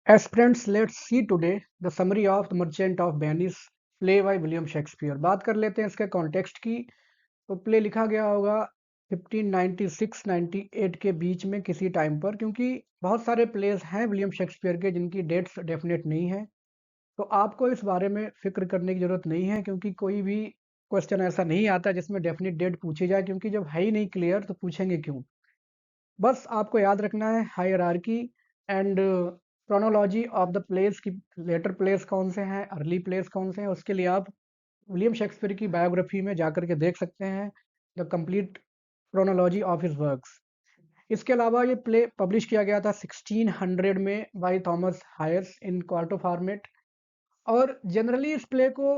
Aspirants, let's see today the summary of The Merchant of Venice, play by William Shakespeare. बात कर लेते हैं इसके कॉन्टेक्स्ट की। तो प्ले लिखा गया होगा 1596-98 के बीच में किसी टाइम पर, क्योंकि बहुत सारे प्लेस हैं विलियम शेक्सपियर के जिनकी डेट्स डेफिनेट नहीं है। तो आपको इस बारे में फिक्र करने की ज़रूरत नहीं है, क्योंकि कोई भी क्वेश्चन ऐसा नहीं आता जिसमें डेफिनेट डेट पूछी जाए, क्योंकि जब है ही नहीं क्लियर तो पूछेंगे क्यों। बस आपको याद रखना है hierarchy and chronology of the place की, लेटर प्लेस कौन से हैं, अर्ली प्लेस कौन से हैं। उसके लिए आप विलियम शेक्सपियर की बायोग्राफी में जाकर के देख सकते हैं the complete chronology of his works. इसके अलावा ये प्ले पब्लिश किया गया था 1600 में by Thomas Heyes in quarto format. और जनरली इस प्ले को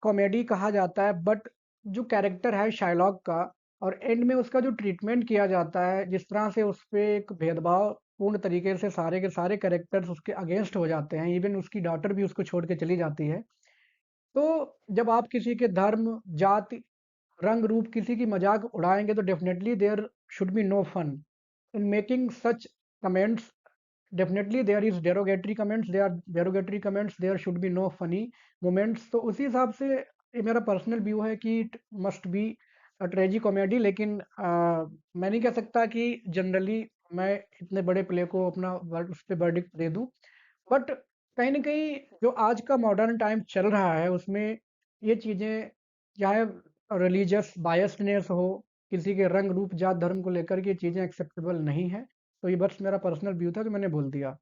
कॉमेडी कहा जाता है, बट जो कैरेक्टर है शाइलॉक का, और एंड में उसका जो ट्रीटमेंट किया जाता है, जिस तरह से उस पे एक भेदभाव पूर्ण तरीके से सारे के सारे कैरेक्टर्स उसके अगेंस्ट हो जाते हैं, इवन उसकी डॉटर भी उसको छोड़ के चली जाती है। तो जब आप किसी के धर्म, जाति, रंग, रूप, किसी की मजाक उड़ाएंगे तो definitely there should be no fun in making such comments. Definitely there is derogatory comments, there are derogatory comments, there should be no funny moments। तो उसी हिसाब से ये मेरा पर्सनल व्यू है कि इट मस्ट बी ट्रेजी कॉमेडी। लेकिन मैं नहीं कह सकता कि जनरली मैं इतने बड़े प्ले को अपना उस पर वर्डिक्ट दे दूं। बट कहीं ना कहीं जो आज का मॉडर्न टाइम चल रहा है उसमें ये चीज़ें, चाहे रिलीजियस बायसनेस हो, किसी के रंग, रूप, जात, धर्म को लेकर के, ये चीज़ें एक्सेप्टेबल नहीं है। तो ये बस मेरा पर्सनल व्यू था जो मैंने बोल दिया।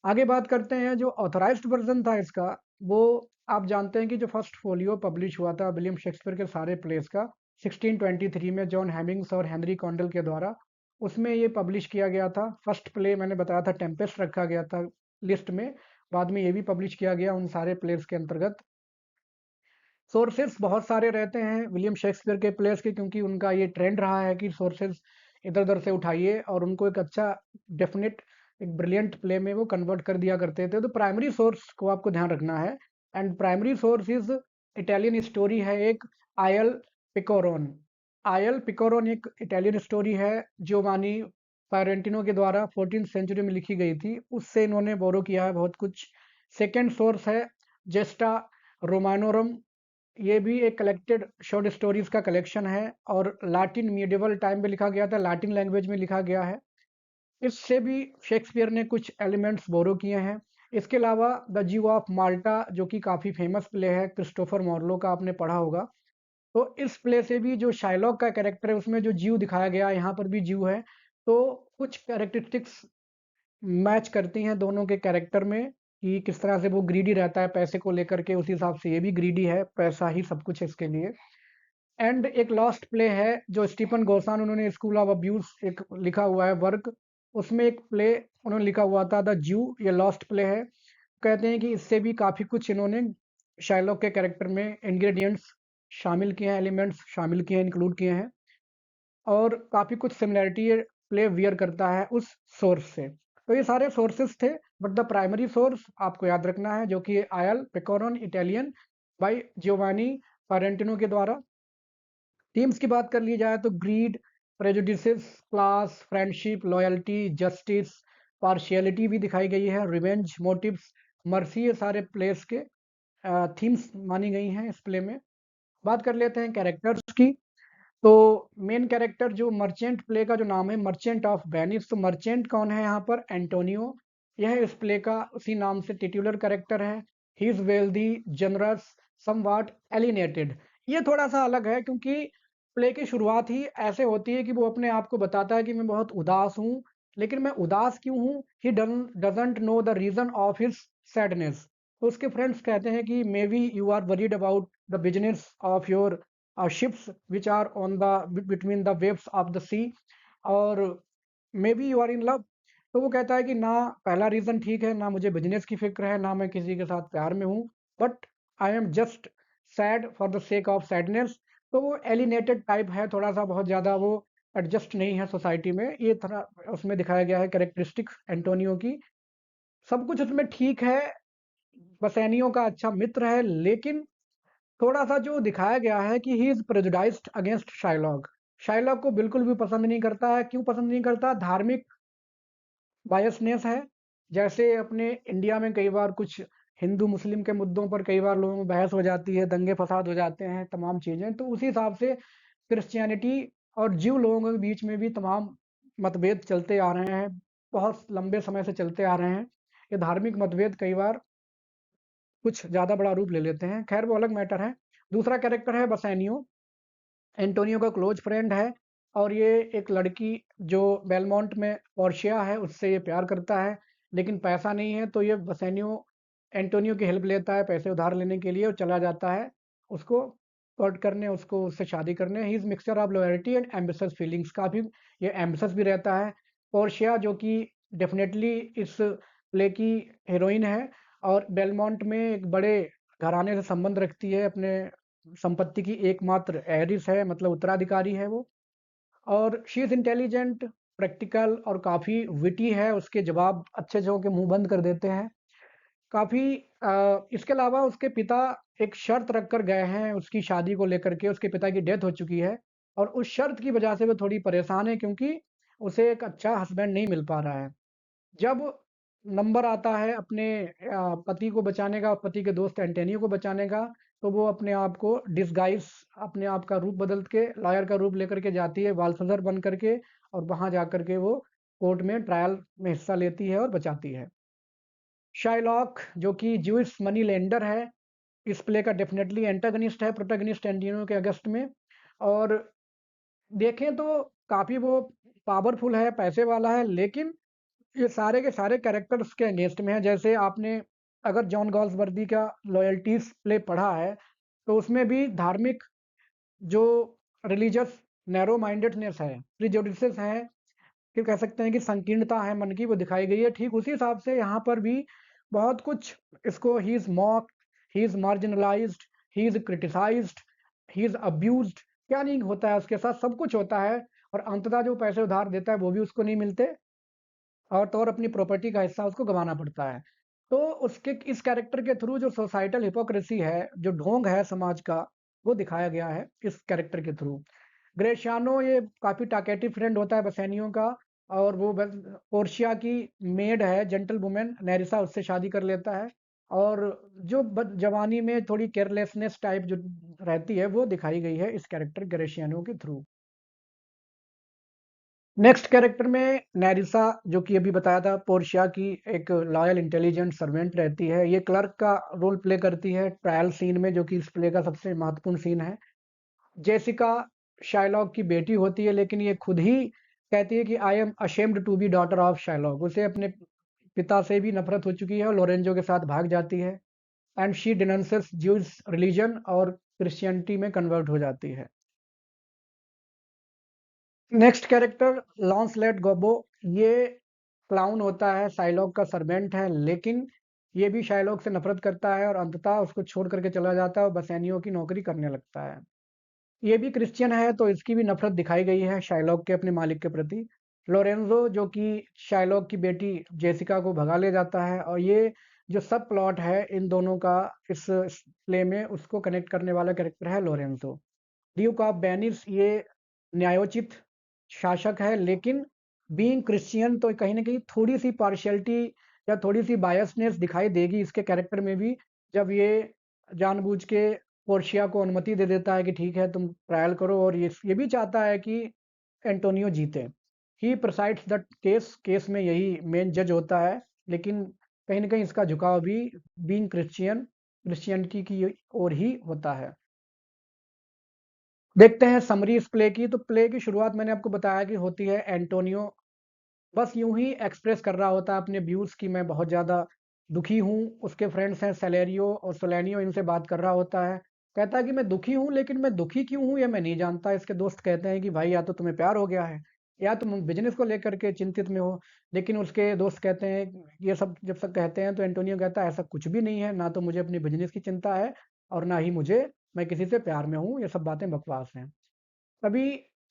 आगे बात करते हैं जो ऑथराइज्ड वर्जन था इसका। वो आप जानते हैं कि जो फर्स्ट फोलियो पब्लिश हुआ था विलियम शेक्सपियर के सारे प्लेस का 1623 में जॉन हेमिंग्स और हेनरी कॉन्डल के द्वारा, उसमें ये पब्लिश किया गया था। फर्स्ट प्ले मैंने बताया था टेम्पेस्ट रखा गया था लिस्ट में, बाद में ये भी पब्लिश किया गया उन सारे प्लेस के अंतर्गत। सोर्सेस बहुत सारे रहते हैं विलियम शेक्सपियर के प्लेस के, क्योंकि उनका ये ट्रेंड रहा है कि सोर्सेस इधर उधर से उठाइए और उनको एक अच्छा डेफिनेट एक ब्रिलियंट प्ले में वो कन्वर्ट कर दिया करते थे। तो प्राइमरी सोर्स को आपको ध्यान रखना है, and primary source is Italian story है एक, आयल पिकोरोन। आयल पिकोरोन एक इटालियन स्टोरी है जियोवानी फारेंटिनो के द्वारा 14th सेंचुरी में लिखी गई थी, उससे इन्होंने बोरो किया है बहुत कुछ। सेकेंड सोर्स है जेस्टा रोमानोरम। ये भी एक कलेक्टेड शॉर्ट स्टोरीज का कलेक्शन है और लैटिन मीडिएवल टाइम में लिखा गया था, लैटिन लैंग्वेज में लिखा गया है। इससे भी शेक्सपियर ने कुछ एलिमेंट्स बोरो किए हैं। इसके अलावा द ज्यू ऑफ माल्टा, जो कि काफ़ी फेमस प्ले है, क्रिस्टोफर मॉर्लो का, आपने पढ़ा होगा। तो इस प्ले से भी जो शाइलॉक का कैरेक्टर है उसमें जो ज्यू दिखाया गया है, यहाँ पर भी ज्यू है। तो कुछ कैरेक्टरिस्टिक्स मैच करती हैं दोनों के कैरेक्टर में, कि किस तरह से वो ग्रीडी रहता है पैसे को लेकर के, उसी हिसाब से ये भी ग्रीडी है, पैसा ही सब कुछ है इसके लिए। एंड एक लास्ट प्ले है जो स्टीफन गोसान, उन्होंने स्कूल ऑफ अब्यूज एक लिखा हुआ है वर्क, उसमें एक प्ले उन्होंने लिखा हुआ था द ज्यू, ये लास्ट प्ले है। कहते हैं कि इससे भी काफ़ी कुछ इन्होंने शाइलॉक के कैरेक्टर में इंग्रेडिएंट्स शामिल किए हैं, एलिमेंट्स शामिल किए हैं, इंक्लूड किए हैं, और काफ़ी कुछ सिमिलैरिटी प्ले वियर करता है उस सोर्स से। तो ये सारे सोर्सेस थे, बट द प्राइमरी सोर्स आपको याद रखना है, जो कि Il Pecorone Italian by Giovanni Fiorentino के द्वारा। थीम्स की बात कर ली जाए तो greed, prejudices, class, friendship, loyalty, justice, partiality भी दिखाई गई है, रिवेंज, मोटिव्स, मर्सी, ये सारे प्लेस के थीम्स मानी गई हैं इस प्ले में। बात कर लेते हैं कैरेक्टर्स की। तो मेन कैरेक्टर जो मर्चेंट प्ले का जो नाम है मर्चेंट ऑफ वेनिस, तो मर्चेंट कौन है यहाँ पर? एंटोनियो। यह इस प्ले का उसी नाम से टिट्युलर कैरेक्टर है। He is wealthy, generous, समवाट alienated. ये थोड़ा सा अलग है, क्योंकि प्ले की शुरुआत ही ऐसे होती है कि वो अपने आप को बताता है कि मैं बहुत उदास हूँ। लेकिन मैं उदास क्यों हूँ? He doesn't know the reason of his sadness. तो उसके फ्रेंड्स कहते हैं कि maybe you are worried about the business of your ships which are on the between the waves of the sea, और maybe you are in love. तो वो कहता है कि ना पहला रीज़न ठीक है, ना मुझे बिजनेस की फिक्र है, ना मैं किसी के साथ प्यार में हूँ, but I am just sad for the sake of sadness. तो वो एलिनेटेड टाइप है, थोड़ा सा बहुत ज़्यादा वो एडजस्ट नहीं है सोसाइटी में, ये थोड़ा उसमें दिखाया गया है कैरेक्टरिस्टिक्स एंटोनियो की। सब कुछ उसमें ठीक है, बसैनियों का अच्छा मित्र है, लेकिन थोड़ा-सा जो दिखाया गया है कि he is prejudiced against Shylock. Shylock को बिल्कुल भी पसंद नहीं करता है। क्यों पसंद नहीं करता? धार्मिक बायसनेस है, जैसे अपने इंडिया में कई बार कुछ हिंदू मुस्लिम के मुद्दों पर कई बार लोगों में बहस हो जाती है, दंगे फसाद हो जाते हैं, तमाम चीज़ें, तो उसी हिसाब से क्रिश्चियनिटी और ज्यू लोगों के बीच में भी तमाम मतभेद चलते आ रहे हैं, बहुत लंबे समय से चलते आ रहे हैं। ये धार्मिक मतभेद कई बार कुछ ज़्यादा बड़ा रूप ले लेते हैं, खैर वो अलग मैटर है। दूसरा कैरेक्टर है बसेनियो। एंटोनियो का क्लोज फ्रेंड है और ये एक लड़की जो बेलमोंट में पोर्शिया है उससे ये प्यार करता है, लेकिन पैसा नहीं है तो ये बसेनियो एंटोनियो की हेल्प लेता है पैसे उधार लेने के लिए और चला जाता है उसको कोर्ट करने, उसको उससे शादी करने। He is mixture of loyalty and ambitious feelings, काफ़ी ये एम्बिशियस भी रहता है। पोर्शिया जो कि डेफिनेटली इस प्ले की हीरोइन है और बेलमोंट में एक बड़े घराने से संबंध रखती है, अपने संपत्ति की एकमात्र हेरिस है, मतलब उत्तराधिकारी है वो। और शी इज़ इंटेलिजेंट, प्रैक्टिकल और काफ़ी विटी है, उसके जवाब अच्छे से होके मुँह बंद कर देते हैं। काफ़ी इसके अलावा उसके पिता एक शर्त रख कर गए हैं उसकी शादी को लेकर के, उसके पिता की डेथ हो चुकी है और उस शर्त की वजह से वो थोड़ी परेशान है क्योंकि उसे एक अच्छा हस्बैंड नहीं मिल पा रहा है। जब नंबर आता है अपने पति को बचाने का, पति के दोस्त एंटोनियो को बचाने का, तो वो अपने आप को डिसगाइज़ अपने आप का रूप बदल के लॉयर का रूप लेकर के जाती है, बालसुंदर बन करके और वहाँ जाकर के वो कोर्ट में ट्रायल में हिस्सा लेती है और बचाती है। शाइलॉक जो कि ज्यूइश मनी लेंडर है, इस प्ले का डेफ़िनेटली एंटागनिस्ट है, प्रोटैगनिस्ट एंटोनियो के अगेंस्ट में और देखें तो काफ़ी वो पावरफुल है, पैसे वाला है, लेकिन ये सारे के सारे कैरेक्टर्स के अगेंस्ट में है। जैसे आपने अगर जॉन गॉल्सवर्दी का लॉयल्टीज़ प्ले पढ़ा है, तो उसमें भी धार्मिक जो रिलीजियस नैरो माइंडेडनेस है, प्रेजुडिसेस हैं, फिर कह सकते हैं कि संकीर्णता है मन की, वो दिखाई गई है। ठीक उसी हिसाब से यहाँ पर भी बहुत कुछ इसको he is mocked, he is marginalised, he is criticised, he is abused, क्या नहीं होता है उसके साथ, सब कुछ होता है और अंततः जो पैसे उधार देता है वो भी उसको नहीं मिलते और अपनी प्रॉपर्टी का हिस्सा उसको गँवाना पड़ता है। तो उसके इस कैरेक्टर के थ्रू जो सोसाइटल हिपोक्रेसी है, जो ढोंग है समाज का, वो दिखाया गया है इस कैरेक्टर के थ्रू। ग्रेशियानो ये काफ़ी टॉकेटिव फ्रेंड होता है बसेनियो का और वो बस पोर्शिया की मेड है, जेंटलवुमन नेरिसा, उससे शादी कर लेता है और जो जवानी में थोड़ी केयरलेसनेस टाइप जो रहती है, वो दिखाई गई है इस कैरेक्टर ग्रेशियानो के थ्रू। नेक्स्ट कैरेक्टर में नेरिसा जो कि अभी बताया था पोर्शिया की एक लॉयल इंटेलिजेंट सर्वेंट रहती है। ये क्लर्क का रोल प्ले करती है ट्रायल सीन में, जो कि इस प्ले का सबसे महत्वपूर्ण सीन है। जेसिका शाइलॉक की बेटी होती है, लेकिन ये खुद ही कहती है कि I am ashamed to be daughter of Shylock. उसे अपने पिता से भी नफरत हो चुकी है और लोरेंजो के साथ भाग जाती है and she denounces Jews religion और क्रिश्चियनिटी में कन्वर्ट हो जाती है। Next character Launcelot Gobbo. ये क्लाउन होता है, शाइलॉक का सर्वेंट है, लेकिन ये भी शाइलॉक से नफरत करता है और अंततः उसको छोड़ करके चला जाता है और बसेनियो की नौकरी करने लगता है। ये भी क्रिश्चियन है तो इसकी भी नफरत दिखाई गई है शाइलॉक के अपने मालिक के प्रति। लोरेंजो जो कि शाइलॉक की बेटी जेसिका को भगा ले जाता है और ये जो सब प्लॉट है इन दोनों का इस प्ले में, उसको कनेक्ट करने वाला कैरेक्टर है लोरेंजो। ड्यूक ऑफ बेनिस ये न्यायोचित शासक है, लेकिन बीइंग क्रिश्चियन तो कहीं न कहीं थोड़ी-सी पार्शियलिटी या थोड़ी-सी बायसनेस दिखाई देगी इसके कैरेक्टर में भी, जब ये जानबूझ के पोर्शिया को अनुमति दे देता है कि ठीक है तुम ट्रायल करो और ये भी चाहता है कि एंटोनियो जीते। ही प्रिसाइड्स द केस, केस में यही मेन जज होता है, लेकिन कहीं न कहीं इसका झुकाव भी बीइंग क्रिश्चियन, क्रिश्चियनिटी की ओर ही होता है। देखते हैं समरी इस प्ले की। तो प्ले की शुरुआत मैंने आपको बताया कि होती है एंटोनियो बस यूं ही एक्सप्रेस कर रहा होता है अपने व्यूज की मैं बहुत ज़्यादा दुखी हूँ। उसके फ्रेंड्स हैं सेलेरियो और सोलेनियो, इनसे बात कर रहा होता है। कहता है कि मैं दुखी हूँ, लेकिन मैं दुखी क्यों हूँ ये मैं नहीं जानता। इसके दोस्त कहते हैं कि भाई या तो तुम्हें प्यार हो गया है या तुम बिजनेस को लेकर के चिंतित में हो। लेकिन उसके दोस्त कहते हैं, ये सब जब सब कहते हैं तो एंटोनियो कहता है ऐसा कुछ भी नहीं है, ना तो मुझे अपनी बिजनेस की चिंता है और ना ही मुझे मैं किसी से प्यार में हूँ, ये सब बातें बकवास हैं। तभी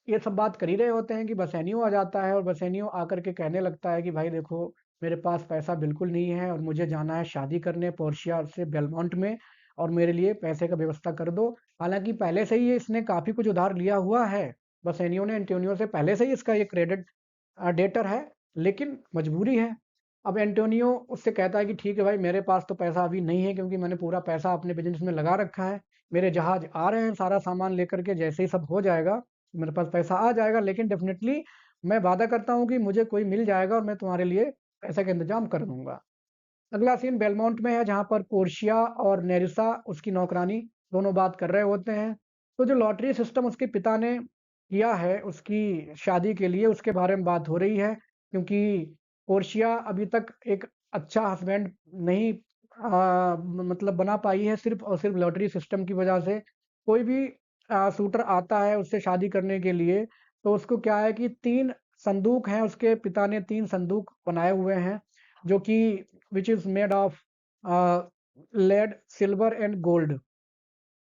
ये सब बात कर ही रहे होते हैं कि बसेनियो आ जाता है और बसेनियो आकर के कहने लगता है कि भाई देखो, मेरे पास पैसा बिल्कुल नहीं है और मुझे जाना है शादी करने पोर्शिया से बेलमोंट में और मेरे लिए पैसे का व्यवस्था कर दो। हालांकि पहले से ही इसने काफ़ी कुछ उधार लिया हुआ है, बसेनियो ने एंटोनियो से पहले से ही इसका ये क्रेडिट डेटर है, लेकिन मजबूरी है। अब एंटोनियो उससे कहता है कि ठीक है भाई, मेरे पास तो पैसा अभी नहीं है क्योंकि मैंने पूरा पैसा अपने बिजनेस में लगा रखा है। मेरे जहाज आ रहे हैं सारा सामान लेकर के, जैसे ही सब हो जाएगा मेरे पास पैसा आ जाएगा, लेकिन डेफिनेटली मैं वादा करता हूँ कि मुझे कोई मिल जाएगा और मैं तुम्हारे लिए पैसे का इंतजाम कर दूंगा। अगला सीन बेलमोंट में है, जहाँ पर पोर्शिया और नेरिसा उसकी नौकरानी दोनों बात कर रहे होते हैं। तो जो लॉटरी सिस्टम उसके पिता ने किया है उसकी शादी के लिए, उसके बारे में बात हो रही है, क्योंकि पोर्शिया अभी तक एक अच्छा हस्बैंड नहीं मतलब बना पाई है, सिर्फ और सिर्फ लॉटरी सिस्टम की वजह से। कोई भी शूटर आता है उससे शादी करने के लिए, तो उसको क्या है कि 3 संदूक हैं, उसके पिता ने 3 संदूक बनाए हुए हैं, जो कि which is made of lead, silver and gold।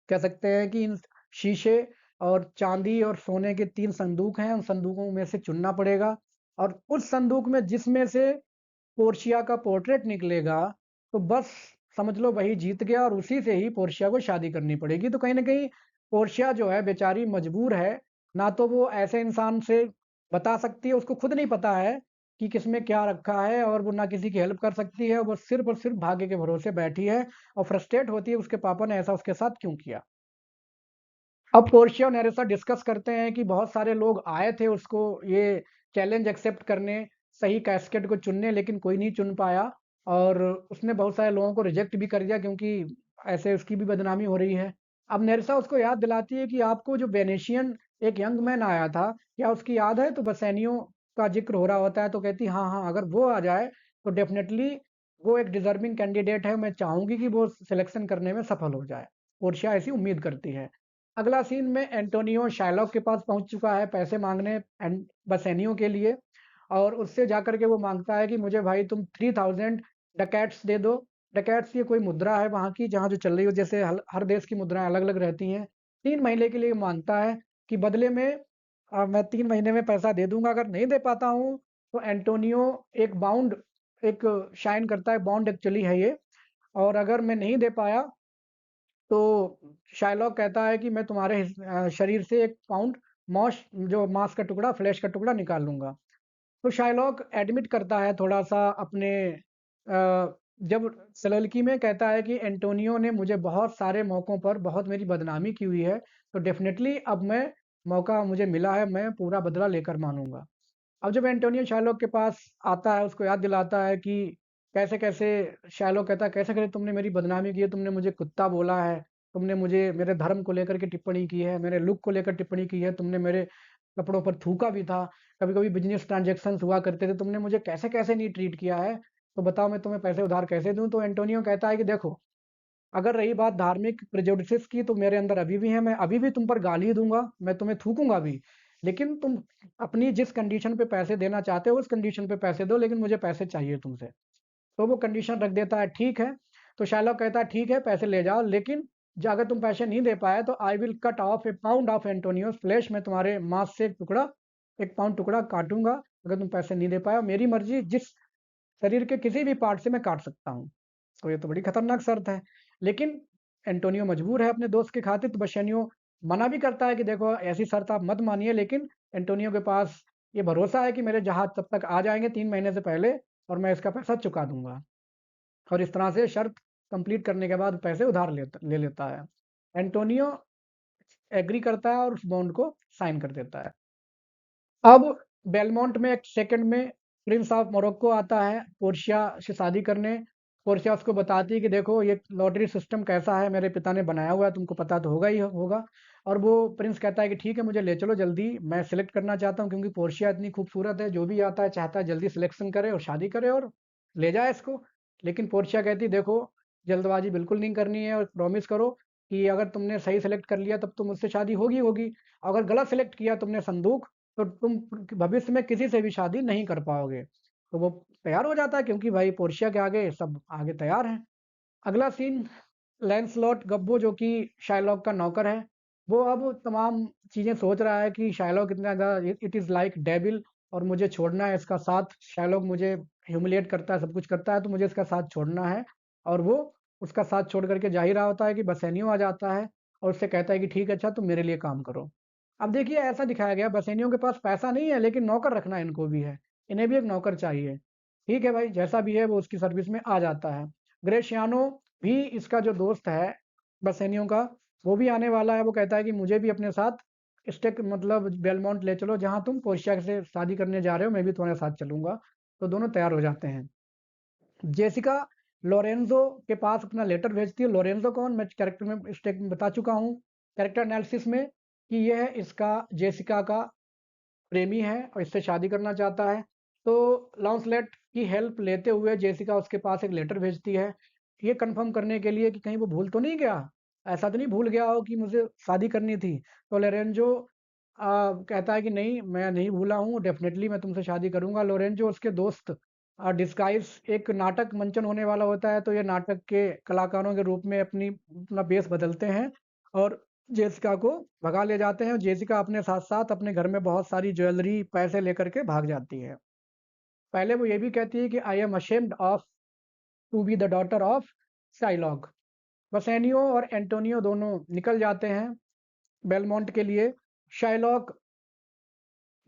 कह सकते हैं कि इन शीशे और चांदी और सोने के 3 संदूक हैं, उन संदूकों में से चुनना पड़ेगा, और उस संदूक में जिसमें से पोर्शिया का पोर्ट्रेट निकलेगा, तो बस समझ लो वही जीत गया, और उसी से ही पोर्शिया को शादी करनी पड़ेगी। तो कहीं न कहीं पोर्शिया जो है बेचारी मजबूर है, ना तो वो ऐसे इंसान से बता सकती है, उसको खुद नहीं पता है कि किसमें क्या रखा है, और वो ना किसी की हेल्प कर सकती है, वो सिर्फ़ और सिर्फ़ भाग्य के भरोसे बैठी है और फ्रस्ट्रेट होती है उसके पापा ने ऐसा उसके साथ क्यों किया। अब पोर्शिया और नेरेसा डिस्कस करते हैं कि बहुत सारे लोग आए थे उसको ये चैलेंज एक्सेप्ट करने, सही कैस्केड को चुनने, लेकिन कोई नहीं चुन पाया, और उसने बहुत सारे लोगों को रिजेक्ट भी कर दिया क्योंकि ऐसे उसकी भी बदनामी हो रही है। अब नेरेसा उसको याद दिलाती है कि आपको जो वेनेशियन एक यंग मैन आया था, क्या उसकी याद है? तो बसेनियो का जिक्र हो रहा होता है, तो कहती हाँ हाँ, अगर वो आ जाए तो डेफिनेटली वो एक डिजर्विंग कैंडिडेट है, मैं चाहूंगी कि वो सिलेक्शन करने में सफल हो जाए। पोर्शिया ऐसी उम्मीद करती है। अगला सीन में एंटोनियो शाइलॉक के पास पहुंच चुका है पैसे मांगने बसेनियो के लिए, और उससे जाकर के वो मांगता है कि मुझे भाई तुम 3000 डकैट्स दे दो। डकैट्स ये कोई मुद्रा है वहाँ की जहाँ जो चल रही हो, जैसे हर देश की मुद्राएं अलग अलग रहती हैं। 3 महीने के लिए मांगता है कि बदले में मैं 3 महीने में पैसा दे दूंगा, अगर नहीं दे पाता हूँ तो एंटोनियो एक बाउंड एक शाइन करता है, बॉन्ड एक्चुअली है ये, और अगर मैं नहीं दे पाया तो शाइलॉक कहता है कि मैं तुम्हारे शरीर से 1 पाउंड मॉस जो मांस का टुकड़ा, फ्लेश का टुकड़ा निकाल लूँगा। तो शाइलॉक एडमिट करता है थोड़ा-सा अपने जब सललकी में कहता है कि एंटोनियो ने मुझे बहुत सारे मौकों पर बहुत मेरी बदनामी की हुई है, तो डेफ़िनेटली अब मैं मौका मुझे मिला है, मैं पूरा बदला लेकर मानूँगा। अब जब एंटोनियो शाइलॉक के पास आता है, उसको याद दिलाता है कि कैसे-कैसे, शाइलॉक कहता है, "कैसे-कैसे तुमने मेरी बदनामी की है, तुमने मुझे कुत्ता बोला है, तुमने मुझे मेरे धर्म को लेकर के टिप्पणी की है, मेरे लुक को लेकर टिप्पणी की है, तुमने मेरे कपड़ों पर थूका भी था, कभी-कभी बिज़नेस ट्रांज़ैक्शंस हुआ करते थे, तुमने मुझे कैसे-कैसे नहीं ट्रीट किया है, तो बताओ मैं तुम्हें पैसे उधार कैसे दूँ?" तो एंटोनियो कहता है कि देखो, अगर रही बात धार्मिक प्रेजुडिसेस की, तो मेरे अंदर अभी भी है, मैं अभी भी तुम पर गाली दूँगा, मैं तुम्हें थूकूँगा भी। लेकिन तुम अपनी जिस कंडीशन पे पैसे देना चाहते हो, उस कंडीशन पे पैसे दो, लेकिन मुझे पैसे चाहिए तुमसे। तो वो कंडीशन रख देता है, ठीक है। तो शार्लॉक कहता है, ठीक है, पैसे ले जाओ, लेकिन अगर तुम पैसे नहीं दे पाए तो I will cut off a pound of Antonio's flesh, मैं तुम्हारे मांस से एक टुकड़ा, 1 पाउंड टुकड़ा काटूँगा, अगर तुम पैसे नहीं दे पाए, और मेरी मर्ज़ी जिस शरीर के किसी भी पार्ट से मैं काट सकता हूँ। तो ये तो बड़ी खतरनाक शर्त है। लेकिन एंटोनियो मजबूर है अपने दोस्त के खातिर, तो बसेनियो मना भी करता है कि देखो ऐसी शर्त आप मत मानिए, लेकिन एंटोनियो के पास ये भरोसा है कि मेरे जहाज तब तक आ जाएँगे 3 महीने से पहले, और मैं इसका पैसा चुका दूँगा। और इस तरह से शर्त कंप्लीट करने के बाद पैसे उधार ले लेता है। एंटोनियो एग्री करता है और उस बॉन्ड को साइन कर देता है। अब बेलमोंट में एक सेकंड में प्रिंस ऑफ मोरक्को आता है पोर्शिया से शादी करने। पोर्शिया उसको बताती है कि देखो ये लॉटरी सिस्टम कैसा है, मेरे पिता ने बनाया हुआ है, तुमको पता तो होगा ही होगा। और वो प्रिंस कहता है कि ठीक है, मुझे ले चलो जल्दी, मैं सिलेक्ट करना चाहता हूँ, क्योंकि पोर्शिया इतनी खूबसूरत है, जो भी आता है चाहता है जल्दी सिलेक्शन करे और शादी करे और ले जाए इसको। लेकिन पोर्शिया कहती है देखो, जल्दबाजी बिल्कुल नहीं करनी है, और प्रॉमिस करो कि अगर तुमने सही सेलेक्ट कर लिया तब तो मुझसे शादी होगी होगी, अगर गलत सेलेक्ट किया तुमने संदूक, तो तुम भविष्य में किसी से भी शादी नहीं कर पाओगे। तो वो तैयार हो जाता है, क्योंकि भाई पोर्शिया के आगे सब आगे तैयार हैं। अगला सीन, लैंसलॉट गब्बो जो कि शाइलॉक का नौकर है, वो अब तमाम चीज़ें सोच रहा है कि शाइलॉक इतना ज़्यादा इट इज़ लाइक डेविल, और मुझे छोड़ना है इसका साथ। शाइलॉक मुझे ह्यूमिलिएट करता है, सब कुछ करता है, तो मुझे इसका साथ छोड़ना है। और वो उसका साथ छोड़ कर के जा ही रहा होता है कि बसेनियो आ जाता है और उससे कहता है कि ठीक है, अच्छा तुम मेरे लिए काम करो। अब देखिए ऐसा दिखाया गया, बसेनियों के पास पैसा नहीं है, लेकिन नौकर रखना इनको भी है। इन्हें भी एक नौकर चाहिए। ठीक है भाई, जैसा भी है वो उसकी सर्विस में आ जाता है। ग्रेशियानो भी इसका जो दोस्त है बसेनियो का, वो भी आने वाला है। वो कहता है कि मुझे भी अपने साथ स्टेक मतलब बेलमोंट ले चलो, जहाँ तुम पोर्शिया से शादी करने जा रहे हो, मैं भी तुम्हारे साथ चलूंगा। तो दोनों तैयार हो जाते हैं। जेसिका लोरेंजो के पास अपना लेटर भेजती है। लोरेंजो कौन, मैं कैरेक्टर में स्टेक में बता चुका हूँ कैरेक्टर एनालिसिस में, कि यह इसका जेसिका का प्रेमी है और इससे शादी करना चाहता है। तो लॉन्सलेट की हेल्प लेते हुए जेसिका उसके पास एक लेटर भेजती है, ये कंफर्म करने के लिए कि कहीं वो भूल तो नहीं गया, ऐसा तो नहीं भूल गया हो कि मुझे शादी करनी थी। तो लोरेंजो कहता है कि नहीं, मैं नहीं भूला हूँ, डेफिनेटली मैं तुमसे शादी करूंगा। लोरेंजो उसके दोस्त डिस्गाइज एक नाटक मंचन होने वाला होता है, तो ये नाटक के कलाकारों के रूप में अपना बेस बदलते हैं और जेसिका को भगा ले जाते हैं। जेसिका अपने साथ साथ अपने घर में बहुत सारी ज्वेलरी पैसे लेकर के भाग जाती है। पहले वो ये भी कहती है कि I am ashamed of to be the daughter of Shylock. Bassanio और एंटोनियो दोनों निकल जाते हैं बेलमोंट के लिए। शाइलॉक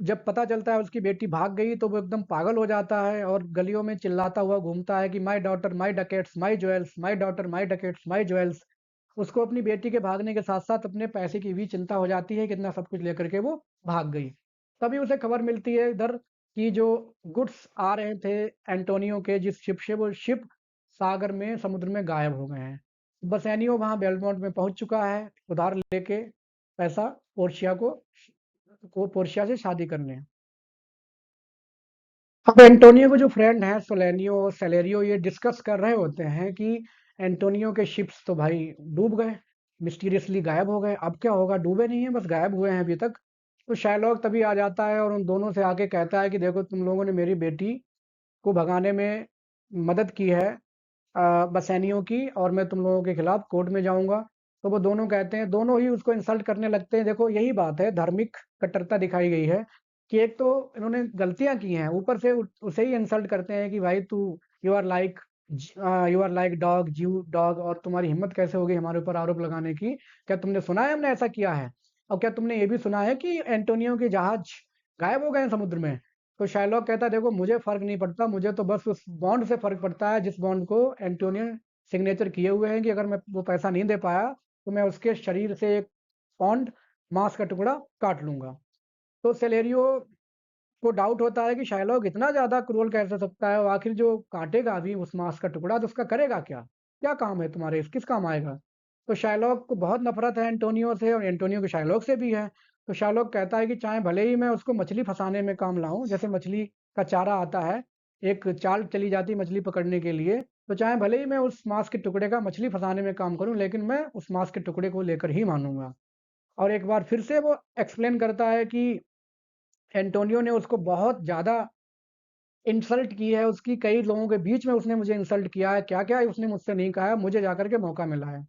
जब पता चलता है उसकी बेटी भाग गई, तो वो एकदम पागल हो जाता है और गलियों में चिल्लाता हुआ घूमता है कि my daughter my ducats my jewels, my daughter my ducats my jewels. उसको अपनी बेटी के भागने के साथ साथ अपने पैसे की भी चिंता हो जाती है कि इतना सब कुछ लेकर के वो भाग गई। तभी उसे खबर मिलती है इधर कि जो गुड्स आ रहे थे एंटोनियो के जिस शिप से, वो शिप सागर में समुद्र में गायब हो गए हैं। बसेनियो वहां बेलमोंट में पहुंच चुका है उधार लेके पैसा पोर्शिया को पोर्शिया से शादी करने। अब एंटोनियो के जो फ्रेंड हैं सोलेनियो और सेलेरियो, ये डिस्कस कर रहे होते हैं कि एंटोनियो के शिप्स तो भाई डूब गए, मिस्टीरियसली गायब हो गए। अब क्या होगा, डूबे नहीं हैं, बस गायब हुए हैं अभी तक। तो शाइलॉक तभी आ जाता है और उन दोनों से आके कहता है कि देखो, तुम लोगों ने मेरी बेटी को भगाने में मदद की है बसैनियों की, और मैं तुम लोगों के खिलाफ कोर्ट में जाऊंगा। तो वो दोनों कहते हैं, दोनों ही उसको इंसल्ट करने लगते हैं। देखो यही बात है, धार्मिक कट्टरता दिखाई गई है कि एक तो इन्होंने गलतियां की हैं, ऊपर से उसे ही इंसल्ट करते हैं कि भाई तू, you are like you are like dog, Jew dog, और तुम्हारी हिम्मत कैसे होगी हमारे ऊपर आरोप लगाने की, क्या तुमने सुना है हमने ऐसा किया है? और क्या तुमने ये भी सुना है कि एंटोनियो के जहाज गायब हो गए हैं समुद्र में? तो शाइलॉक कहता है, देखो मुझे फर्क नहीं पड़ता, मुझे तो बस उस बॉन्ड से फर्क पड़ता है जिस बॉन्ड को एंटोनियो सिग्नेचर किए हुए हैं, कि अगर मैं वो पैसा नहीं दे पाया तो मैं उसके शरीर से एक पौंड मांस का टुकड़ा काट लूंगा। तो सेलेरियो को डाउट होता है कि शाइलॉक इतना ज्यादा क्रूअल कैसे सकता है, और आखिर जो काटेगा अभी उस मांस का टुकड़ा, तो उसका करेगा क्या, क्या काम है तुम्हारे, किस काम आएगा? तो शाइलॉक को बहुत नफरत है एंटोनियो से, और एंटोनियो की शाइलॉक से भी है। तो शाइलॉक कहता है कि चाहे भले ही मैं उसको मछली फंसाने में काम लाऊं, जैसे मछली का चारा आता है, एक चाल चली जाती है मछली पकड़ने के लिए, तो चाहे भले ही मैं उस मांस के टुकड़े का मछली फंसाने में काम करूं, लेकिन मैं उस मांस के टुकड़े को लेकर ही मानूंगा। और एक बार फिर से वो एक्सप्लेन करता है कि एंटोनियो ने उसको बहुत ज़्यादा इंसल्ट की है, उसकी कई लोगों के बीच में उसने मुझे इंसल्ट किया है, क्या-क्या उसने मुझसे नहीं कहा है, मुझे जाकर के मौका मिला है।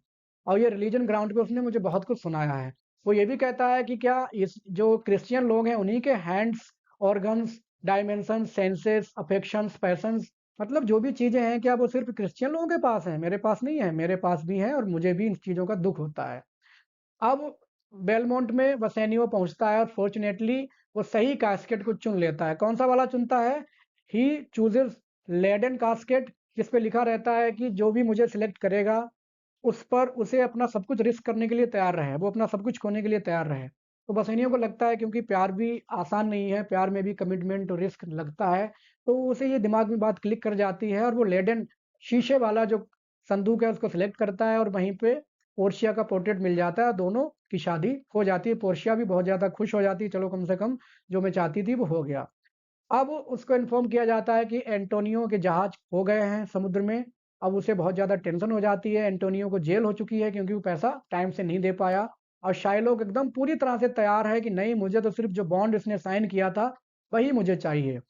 और ये रिलीजन ग्राउंड पे उसने मुझे बहुत कुछ सुनाया है। वो ये भी कहता है कि क्या इस जो क्रिश्चियन लोग हैं उन्हीं के hands, organs, dimensions, senses, affections, patience, मतलब जो भी चीज़ें हैं, क्या वो सिर्फ़ क्रिश्चियन लोगों के पास हैं? मेरे पास नहीं है, मेरे पास भी हैं और मुझे भी इन चीज़ों का दुःख होता है। अब बेलमोंट में वसेनियो पहुंचता है और फॉर्चुनेटली वो सही कास्केट को चुन लेता है। कौन सा वाला चुनता है? ही चूजेस लेडन कास्केट, जिस पे लिखा रहता है कि जो भी मुझे सिलेक्ट करेगा उस पर उसे अपना सब कुछ रिस्क करने के लिए तैयार रहे, वो अपना सब कुछ खोने के लिए तैयार रहे। तो बसनियों को लगता है, क्योंकि प्यार भी आसान नहीं है, प्यार में भी कमिटमेंट और रिस्क लगता है, तो उसे ये दिमाग में बात क्लिक कर जाती है और वो लेडन शीशे वाला जो संदूक है उसको सिलेक्ट करता है, और वहीं पे पोर्शिया का पोर्ट्रेट मिल जाता है, दोनों की शादी हो जाती है। पोर्शिया भी बहुत ज़्यादा खुश हो जाती है, चलो कम से कम जो मैं चाहती थी वो हो गया। अब उसको इन्फॉर्म किया जाता है कि एंटोनियो के जहाज खो गए हैं समुद्र में। अब उसे बहुत ज़्यादा टेंशन हो जाती है, एंटोनियो को जेल हो चुकी है क्योंकि वो पैसा टाइम से नहीं दे पाया। और शाइलोक एकदम पूरी तरह से तैयार है कि नहीं, मुझे तो सिर्फ जो बॉन्ड इसने साइन किया था वही मुझे चाहिए।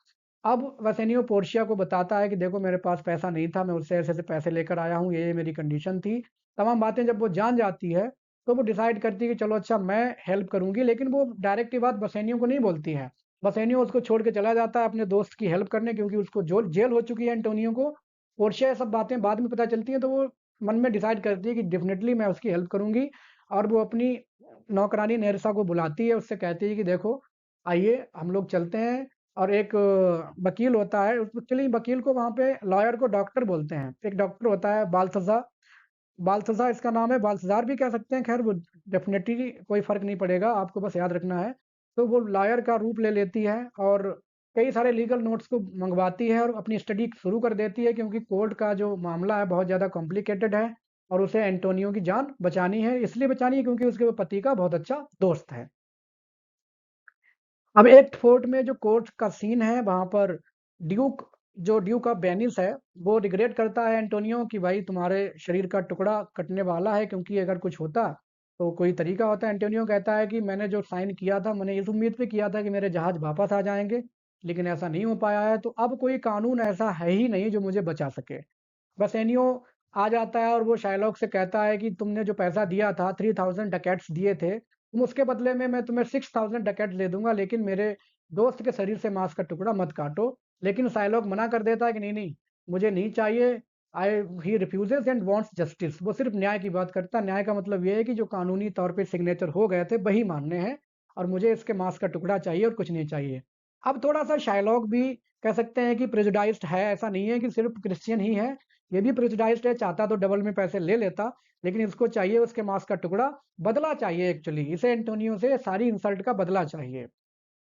अब वसेनियो पोर्शिया को बताता है कि देखो मेरे पास पैसा नहीं था, मैं उससे ऐसे-ऐसे पैसे लेकर आया हूँ, ये मेरी कंडीशन थी। तमाम बातें जब वो जान जाती है, तो वो डिसाइड करती है कि चलो अच्छा मैं हेल्प करूँगी, लेकिन वो डायरेक्ट ये बात वसेनियो को नहीं बोलती है। वसेनियो उसको छोड़ के चला जाता है अपने दोस्त की हेल्प करने, क्योंकि उसको जेल हो चुकी है एंटोनियो को। पोर्शिया ये सब बातें बाद में पता चलती हैं, तो वो मन में डिसाइड करती है कि डेफ़िनेटली मैं उसकी हेल्प करूँगी। और वो अपनी नौकरानी नेरसा को बुलाती है, उससे कहती है कि देखो आइए हम लोग चलते हैं और एक वकील होता है, एक्चुअली वकील को वहाँ पे लॉयर को डॉक्टर बोलते हैं। एक डॉक्टर होता है बाल्थज़ार, बाल्थज़ार इसका नाम है, बाल्थज़ार भी कह सकते हैं, खैर वो डेफ़िनेटली कोई फ़र्क नहीं पड़ेगा, आपको बस याद रखना है। तो वो लॉयर का रूप ले लेती है और कई सारे लीगल नोट्स को मँगवाती है और अपनी स्टडी शुरू कर देती है, क्योंकि कोर्ट का जो मामला है बहुत ज़्यादा कॉम्प्लिकेटेड है और उसे एंटोनियो की जान बचानी है। इसलिए बचानी है क्योंकि उसके वो पति का बहुत अच्छा दोस्त है। अब एक फोर्ट में जो कोर्ट का सीन है, वहाँ पर ड्यूक, जो ड्यूक ऑफ वेनिस है, वो रिग्रेट करता है एंटोनियो कि भाई तुम्हारे शरीर का टुकड़ा कटने वाला है, क्योंकि अगर कुछ होता तो कोई तरीका होता। एंटोनियो कहता है कि मैंने जो साइन किया था, मैंने इस उम्मीद पे किया था कि मेरे जहाज वापस आ जाएंगे, लेकिन ऐसा नहीं हो पाया है, तो अब कोई कानून ऐसा है ही नहीं जो मुझे बचा सके। बसेनियो आ जाता है और वो शाइलॉक से कहता है कि तुमने जो पैसा दिया था, 3000 डकैट्स दिए थे, तुम उसके बदले में मैं तुम्हें 6000 डकैट्स दे दूंगा, लेकिन मेरे दोस्त के शरीर से मांस का टुकड़ा मत काटो। लेकिन शाइलॉक मना कर देता है कि नहीं नहीं, मुझे नहीं चाहिए। आई ही रिफ्यूजेस एंड वांट्स जस्टिस। वो सिर्फ न्याय की बात करता है। न्याय का मतलब ये है कि जो कानूनी तौर पे सिग्नेचर हो गए थे वही मानने हैं, और मुझे इसके मांस का टुकड़ा चाहिए और कुछ नहीं चाहिए। अब थोड़ा सा शाइलॉक भी कह सकते हैं कि प्रेजुडाइज्ड है, ऐसा नहीं है कि सिर्फ क्रिश्चियन ही है, ये भी प्रेजुडाइज्ड है। चाहता तो डबल में पैसे ले लेता, लेकिन इसको चाहिए उसके मांस का टुकड़ा, बदला चाहिए। एक्चुअली इसे एंटोनियो से सारी इंसल्ट का बदला चाहिए।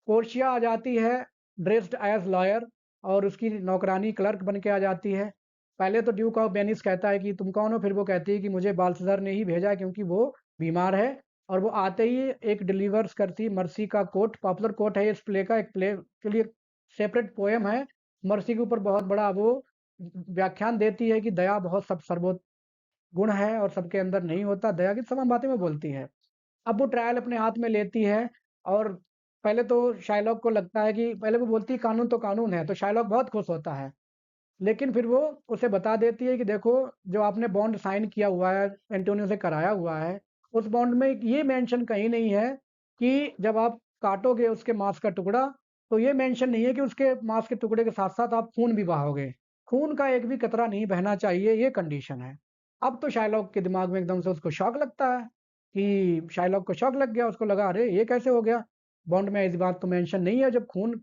पोर्शिया आ जाती है ड्रेस्ड एज लॉयर, और उसकी नौकरानी क्लर्क बन के आ जाती है। पहले तो ड्यूक ऑफ वेनिस कहता है कि तुम कौन हो, फिर वो कहती है कि मुझे बाल्थज़ार ने ही भेजा है, क्योंकि वो बीमार है। और वो आते ही एक डिलीवर्स करती मर्सी का कोट, पॉपुलर कोट है इस प्ले का, एक प्ले के लिए सेपरेट पोएम है। मर्सी के ऊपर बहुत बड़ा वो व्याख्यान देती है कि दया बहुत सब सर्वोत्तम गुण है और सबके अंदर नहीं होता, दया की तमाम बातें वो बोलती है। अब वो ट्रायल अपने हाथ में लेती है, और पहले तो शाइलॉक को लगता है कि, पहले वो बोलती है कानून तो कानून है, तो शाइलॉक बहुत खुश होता है। लेकिन फिर वो उसे बता देती है कि देखो, जो आपने बॉन्ड साइन किया हुआ है, एंटोनियो से कराया हुआ है, उस बॉन्ड में ये मेंशन कहीं नहीं है कि जब आप काटोगे उसके मांस का टुकड़ा, तो ये मेंशन नहीं है कि उसके मांस के टुकड़े के साथ-साथ आप खून भी बहाओगे। खून का एक भी कतरा नहीं बहना चाहिए, ये कंडीशन है। अब तो शाइलॉक के दिमाग में एकदम से उसको शॉक लगता है, कि शाइलॉक को शॉक लग गया, उसको लगा अरे! ये कैसे हो गया? बॉन्ड में इस बात तो मेंशन नहीं है, जब खून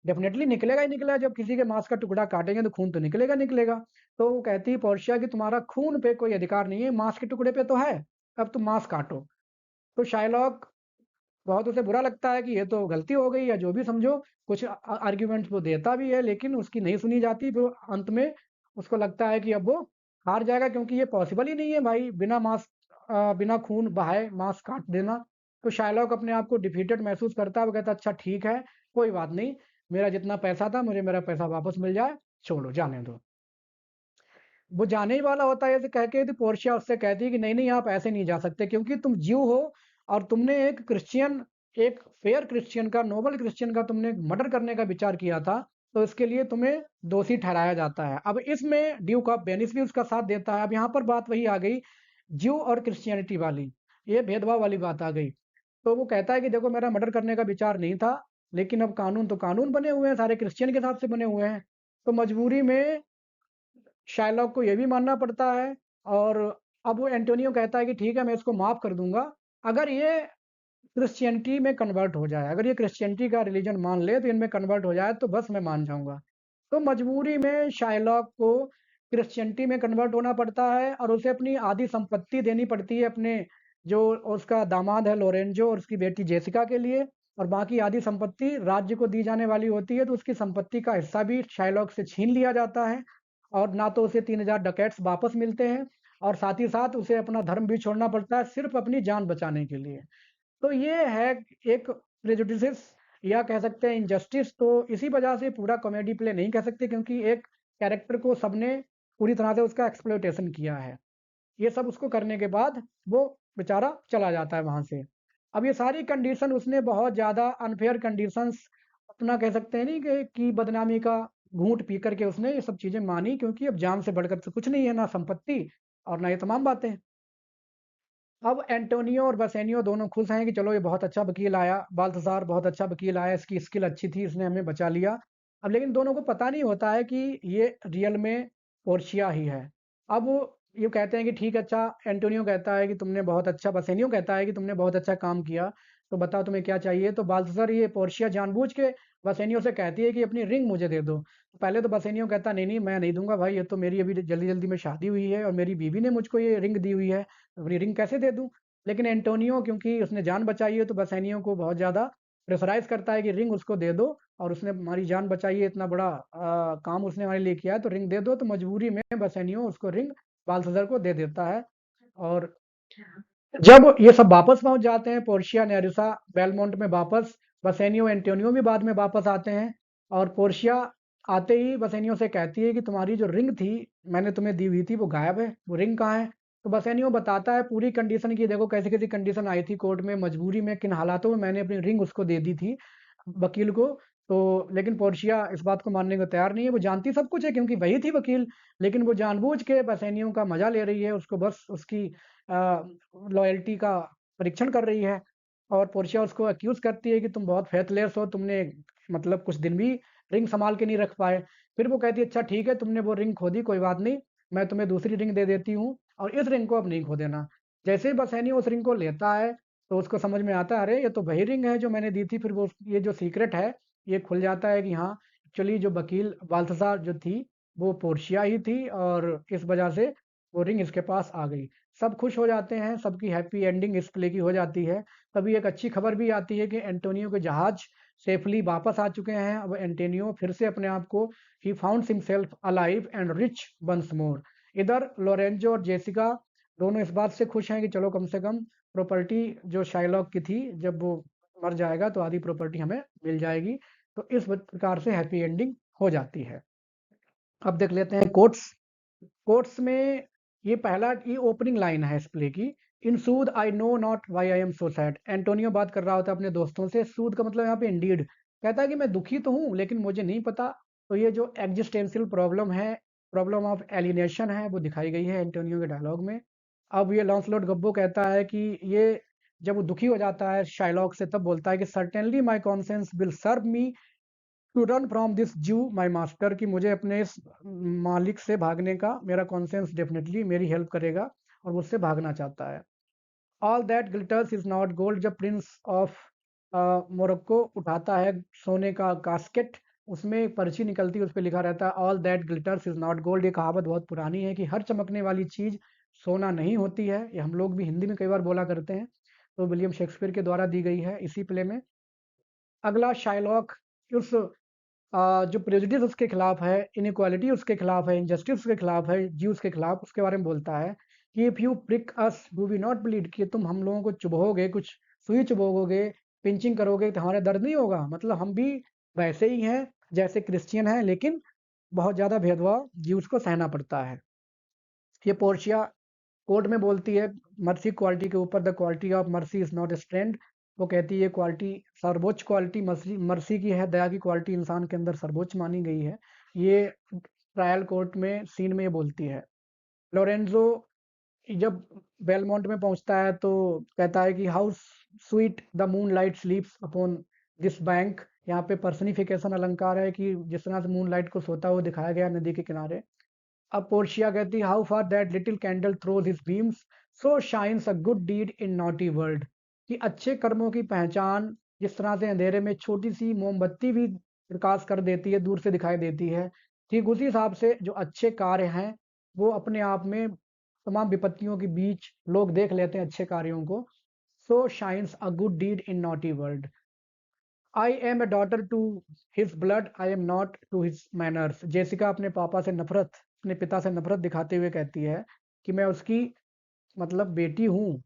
डेफ़िनेटली निकलेगा ही निकलेगा, जब किसी के मांस का टुकड़ा काटेंगे तो खून तो निकलेगा निकलेगा। तो वो कहती है पोर्शिया कि तुम्हारा खून पे कोई अधिकार नहीं है, मांस के टुकड़े पे तो है, अब तुम मांस काटो। तो शाइलॉक, बहुत उसे बुरा लगता है कि ये तो गलती हो गई, या जो भी समझो, कुछ आर्ग्यूमेंट्स वो देता भी है, लेकिन उसकी नहीं सुनी जाती। फिर अंत में उसको लगता है कि अब वो हार जाएगा, क्योंकि ये पॉसिबल ही नहीं है भाई, बिना खून बहाए मांस काट देना। तो शाइलॉक अपने आप को डिफीटेड महसूस करता है, वो कहता है अच्छा ठीक है, कोई बात नहीं, मेरा जितना पैसा था मुझे मेरा पैसा वापस मिल जाए, छोड़ो जाने दो। वो जाने ही वाला होता है ऐसे कह के, तो पोर्शिया उससे कहती है कि नहीं नहीं, आप ऐसे नहीं जा सकते, क्योंकि तुम ज्यू हो और तुमने एक क्रिश्चियन, एक फेयर क्रिश्चियन का, नोबल क्रिश्चियन का तुमने मर्डर करने का विचार किया था, तो इसके लिए तुम्हें दोषी ठहराया जाता है। अब इसमें ड्यूक ऑफ वेनिस भी उसका साथ देता है। अब यहाँ पर बात वही आ गई, ज्यू और क्रिश्चियनिटी वाली, ये भेदभाव वाली बात आ गई। तो वो कहता है कि देखो, मेरा मर्डर करने का विचार नहीं था, लेकिन अब कानून तो कानून बने हुए हैं, सारे क्रिश्चियन के हिसाब से बने हुए हैं, तो मजबूरी में शाइलॉक को ये भी मानना पड़ता है। और अब वो एंटोनियो कहता है कि ठीक है, मैं इसको माफ़ कर दूँगा, अगर ये क्रिश्चियनिटी में कन्वर्ट हो जाए, अगर ये क्रिश्चियनिटी का रिलीजन मान ले, तो इनमें कन्वर्ट हो जाए, तो बस मैं मान जाऊँगा। तो मजबूरी में शाइलॉक को क्रिश्चियनिटी में कन्वर्ट होना पड़ता है, और उसे अपनी आधी संपत्ति देनी पड़ती है अपने, जो उसका दामाद है लोरेंजो और उसकी बेटी जेसिका के लिए, और बाकी आधी संपत्ति राज्य को दी जाने वाली होती है। तो उसकी संपत्ति का हिस्सा भी शाइलॉक से छीन लिया जाता है, और ना तो उसे 3000 डकैट्स वापस मिलते हैं, और साथ ही साथ उसे अपना धर्म भी छोड़ना पड़ता है, सिर्फ़ अपनी जान बचाने के लिए। तो ये है एक प्रेजुडिसेस, या कह सकते हैं इनजस्टिस। तो इसी वजह से पूरा कॉमेडी प्ले नहीं कह सकते, क्योंकि एक कैरेक्टर को सबने पूरी तरह से उसका एक्सप्लॉइटेशन किया है। ये सब उसको करने के बाद वो बेचारा चला जाता है वहाँ से। अब ये सारी कंडीशन उसने बहुत ज़्यादा अनफेयर कंडीशंस, अपना कह सकते हैं नहीं कि बदनामी का घूँट पी कर के उसने ये सब चीज़ें मानी, क्योंकि अब जान से बढ़कर तो कुछ नहीं है, ना संपत्ति और ना ये तमाम बातें। अब एंटोनियो और बसेनियो दोनों खुश हैं कि चलो ये बहुत अच्छा वकील आया, बाल्थसार बहुत अच्छा वकील आया, इसकी स्किल अच्छी थी, इसने हमें बचा लिया। अब लेकिन दोनों को पता नहीं होता है कि ये रियल में पोर्शिया ही है। अब वो ये कहते हैं कि ठीक है, अच्छा, एंटोनियो कहता है कि तुमने बहुत अच्छा, बसेनियो कहता है कि तुमने बहुत अच्छा काम किया, तो बताओ तुम्हें क्या चाहिए? तो बाल्थसार ये पोर्शिया जानबूझ के बसेनियो से कहती है कि अपनी रिंग मुझे दे दो। पहले तो बसेनियो कहता नहीं नहीं मैं नहीं दूंगा भाई, ये तो मेरी अभी जल्दी जल्दी में शादी हुई है और मेरी बीवी ने मुझको ये रिंग दी हुई है, अपनी रिंग कैसे दे दूं। लेकिन एंटोनियो क्योंकि उसने जान बचाई है तो बसेनियो को बहुत ज़्यादा प्रेशराइज करता है कि रिंग उसको दे दो, और उसने हमारी जान बचाई है, इतना बड़ा काम उसने हमारे लिए किया है तो रिंग दे दो। तो मजबूरी में बसेनियो उसको रिंग बाल्थाजार को दे देता है। और जब ये सब वापस पहुंच जाते हैं, पोर्शिया नेरुसा बेलमोंट में वापस, बसेनियो एंटोनियो भी बाद में वापस आते हैं। और पोर्शिया आते ही बसेनियो से कहती है कि तुम्हारी जो रिंग थी मैंने तुम्हें दी हुई थी वो गायब है, वो रिंग कहाँ है। तो बसेनियो बताता है पूरी कंडीशन की, देखो कैसी कैसी कंडीशन आई थी कोर्ट में, मजबूरी में किन हालातों में मैंने अपनी रिंग उसको दे दी थी वकील को। तो लेकिन पोर्शिया इस बात को मानने को तैयार नहीं है, वो जानती सब कुछ है क्योंकि वही थी वकील, लेकिन वो जानबूझ के बसेनियो का मजा ले रही है, उसको बस उसकी लॉयल्टी का परीक्षण कर रही है। और पोर्शिया उसको अक्यूज करती है कि तुम बहुत फेथलेस हो, तुमने मतलब कुछ दिन भी रिंग संभाल के नहीं रख पाए। फिर वो कहती है अच्छा ठीक है, तुमने वो रिंग खो दी, कोई बात नहीं, मैं तुम्हें दूसरी रिंग दे देती हूँ और इस रिंग को अब नहीं खो देना। जैसे ही बसैनी उस रिंग को लेता है तो उसको समझ में आता है अरे ये तो वही रिंग है जो मैंने दी थी। फिर वो ये जो सीक्रेट है ये खुल जाता है कि हाँ एक्चुअली जो वकील बाल्थासार जो थी वो पोर्शिया ही थी, और इस वजह से वो रिंग इसके पास आ गई। सब खुश हो जाते हैं, सबकी हैप्पी एंडिंग इस प्ले की हो जाती है। तभी एक अच्छी खबर भी आती है कि एंटोनियो के जहाज सेफली वापस आ चुके हैं। अब एंटोनियो फिर से अपने आप को ही found himself alive and rich once more. इधर लोरेंजो और जेसिका दोनों इस बात से खुश हैं कि चलो कम से कम प्रॉपर्टी जो शाइलॉक की थी, जब वो मर जाएगा तो आधी प्रॉपर्टी हमें मिल जाएगी। तो इस प्रकार से हैप्पी एंडिंग हो जाती है। अब देख लेते हैं कोट्स। कोट्स में ये पहला ये ओपनिंग लाइन है इस प्ले की। In sooth I know not why I am so sad. Antonio बात कर रहा होता है अपने दोस्तों से, सूद का मतलब यहाँ पे इंडीड, कहता है कि मैं दुखी तो हूँ लेकिन मुझे नहीं पता। तो ये जो एग्जिस्टेंशियल प्रॉब्लम है, प्रॉब्लम ऑफ एलिनेशन है, वो दिखाई गई है एंटोनियो के डायलॉग में। अब ये लॉन्सलॉट गब्बो कहता है कि ये जब वो दुखी हो जाता है शाइलॉक से तब बोलता है कि certainly my conscience will serve me to run from this Jew my master, कि मुझे अपने इस मालिक से भागने का मेरा कॉन्सेंस डेफिनेटली मेरी हेल्प करेगा, और मुझसे भागना चाहता है। All that glitters is not gold. जब प्रिंस ऑफ मोरक्को उठाता है सोने का कास्केट, उसमें एक पर्ची निकलती है, उस पर लिखा रहता है all that glitters is not gold. ये कहावत बहुत पुरानी है कि हर चमकने वाली चीज सोना नहीं होती है। ये हम लोग भी हिंदी में कई बार बोला करते हैं। तो विलियम शेक्सपियर के द्वारा दी गई है इसी प्ले में। अगला शाइलॉक उस जो प्रेजुडिस उसके खिलाफ है, इनइक्वालिटी उसके खिलाफ है, इनजस्टिस उसके खिलाफ है, ज्यूस के खिलाफ, उसके बारे में बोलता है कि if you prick us do we not bleed, कि तुम हम लोगों को चुभोगे, कुछ सुई चुभोगे, पिंचिंग करोगे तो हमारा दर्द नहीं होगा। मतलब हम भी वैसे ही हैं जैसे क्रिश्चियन हैं, लेकिन बहुत ज़्यादा भेदभाव ज्यूस को सहना पड़ता है। ये पोर्शिया कोर्ट में बोलती है मर्सी क्वालिटी के ऊपर, the quality of mercy is not strained. वो कहती है क्वालिटी सर्वोच्च क्वालिटी मर्सी मर्सी की है, दया की क्वालिटी इंसान के अंदर सर्वोच्च मानी गई है। ये ट्रायल कोर्ट में सीन में ये बोलती है। लोरेंजो जब बेलमोंट में पहुंचता है तो कहता है कि how sweet the moon light स्लीप्स upon this bank. यहाँ पे पर्सनिफिकेशन अलंकार है कि जिस तरह से मून लाइट को सोता हुआ दिखाया गया नदी के किनारे। अब पोर्शिया कहती how far that little candle throws his beams so shines a good deed in naughty world, कि अच्छे कर्मों की पहचान जिस तरह से अंधेरे में छोटी सी मोमबत्ती भी प्रकाश कर देती है, दूर से दिखाई देती है, ठीक उसी हिसाब से जो अच्छे कार्य हैं वो अपने आप में तमाम विपत्तियों के बीच लोग देख लेते हैं अच्छे कार्यों को। So shines a good deed in naughty world. I am a daughter to his blood, I am not to his manners. Jessica अपने पापा से नफरत, अपने पिता से नफरत दिखाते हुए कहती है कि मैं उसकी मतलब बेटी हूँ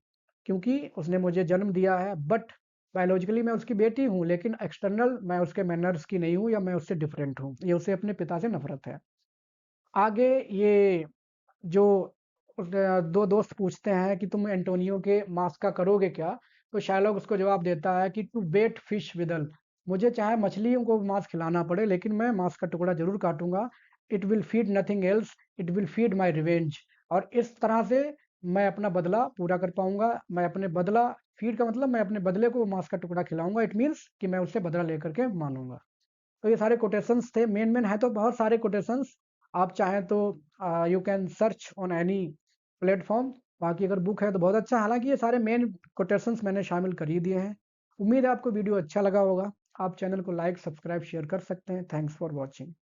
क्योंकि उसने मुझे जन्म दिया है, बट बायोलॉजिकली मैं उसकी बेटी हूँ, लेकिन एक्सटर्नल मैं उसके मैनर्स की नहीं हूँ या मैं उससे डिफरेंट हूँ। ये उसे अपने पिता से नफरत है। आगे ये जो दो दोस्त पूछते हैं कि तुम एंटोनियो के मांस का करोगे क्या, तो शार्लॉक उसको जवाब देता है कि टू बेट फिश विदल, मुझे चाहे मछलियों को मांस खिलाना पड़े लेकिन मैं मांस का टुकड़ा जरूर काटूंगा। It will feed nothing else, it will feed my revenge. और इस तरह से मैं अपना बदला पूरा कर पाऊंगा। मैं अपने बदला, फीड का मतलब मैं अपने बदले को मांस का टुकड़ा खिलाऊंगा, इट मीन्स कि मैं उससे बदला लेकर के मानूंगा। तो ये सारे कोटेशंस थे, मेन मेन है तो बहुत सारे कोटेशंस। आप चाहें तो you can search on any platform. बाकी अगर बुक है तो बहुत अच्छा है। हालांकि ये सारे मेन कोटेशंस मैंने शामिल कर ही दिए हैं। उम्मीद है आपको वीडियो अच्छा लगा होगा। आप चैनल को लाइक, सब्सक्राइब, शेयर कर सकते हैं। Thanks for watching.